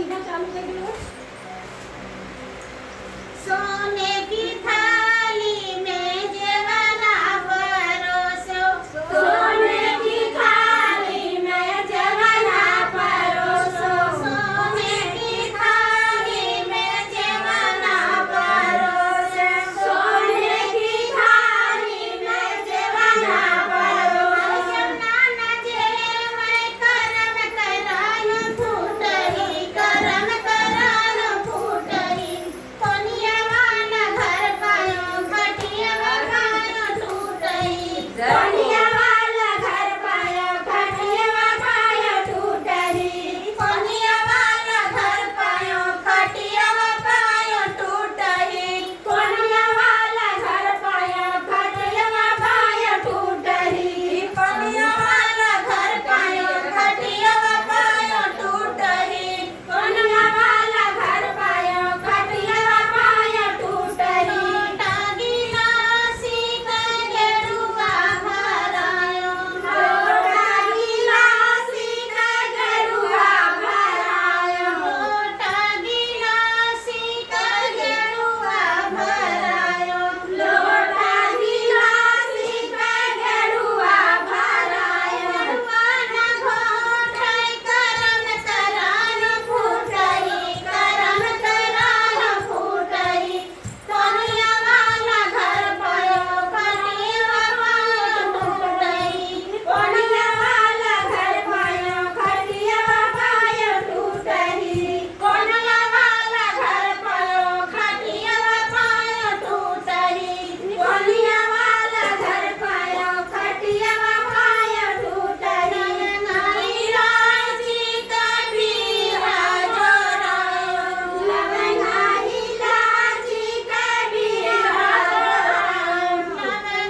सीधा चालू कर दो। सोने की थाली में जवाना परोसो, सोने की थाली में जवाना परोसो, सोने की थाली में जवाना परोसो, सोने की थाली में जवाना परोसो। नाना जे मैं करम करायो फूटही, करम करायो फूटही, कोनिया वाला घर पायो खटिया पायो टूटही, धनिया वाला घर पायो खटिया पायो टूटही, कोनिया वाला घर पायो खटिया पायो टूटही, कोनिया वाला घर पायो खटिया पायो टूटही, कोनिया वाला घर पायो खटिया पायो टूटही, कोनिया वाला घर पायो खटिया पायो टूटही। लोटा गिलासी का गेरुआ भरायो, लोटा गिलासी का गेरुआ भरायो, लोटा गिलासी का गेरुआ भरायो, लोटा गिलासी का गेरुआ भरायो। वाना घोटाई करम करायो फूटही, करम करायो फूटही, कोनिया वाला घर पायो खटिया पायो टूटही, कोनिया वाला घर पायो खटिया पायो टूटही, कोनिया वाला घर पायो खटिया पायो टूटही, कोनिया वाला घर पायो खटिया पायो टूटही। नाइलाजी कबीरा जोरायो, लवंगाई लाची कबीरा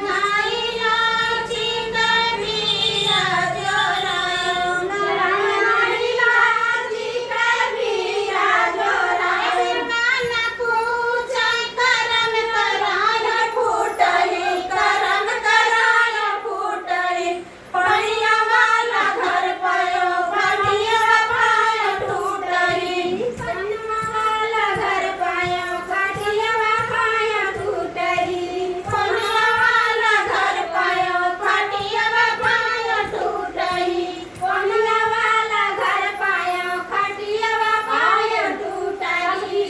नाइलाजी कबीरा जोरायो, लवंगाई लाची कबीरा जोरायो। नाना पूछे करम करायो फूटही, करम करायो फूटही, पढ़िया वाला घर पायो खटिया पायो टूटही, सोनमा वाला घर पायो खटिया पायो टूटही, पढ़िया वाला घर पायो खटिया पायो टूटही, कोनिया वाला घर पायो खटिया पायो टूटही।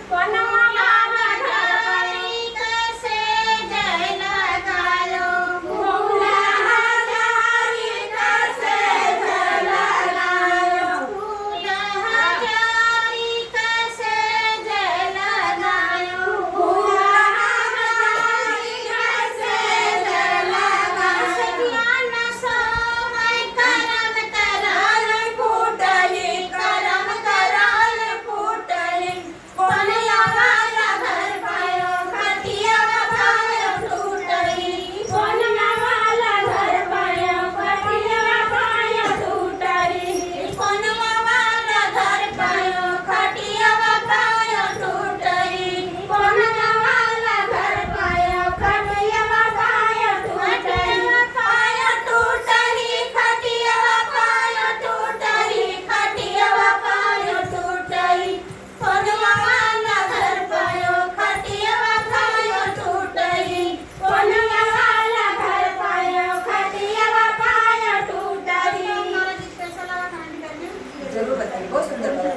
कोनमा वाला घर पायो कैसे जय लगायो, भोला हजारी कैसे जलायो, फूल हजारी कैसे जय लगायो, भोला हजारी कैसे जलायो। सखियाना सोमय करम करायो फूटही, करम करायो फूटही, कोनिया वाला घर पायो खटिया पायो टूटही, कोनिया वाला घर पायो खटिया पायो टूटही, कोनिया वाला घर पायो खटिया पायो टूटही, कोनिया वाला घर पायो खटिया पायो टूटही। पायो टूटही, खटिया पायो टूटही, खटिया पायो टूटही, कोनिया वाला घर पायो खटिया पायो टूटही, कोनिया वाला घर पायो खटिया पायो टूटही। कैसा लगा कमेंट करना जरूर बताइए, बहुत सुंदर।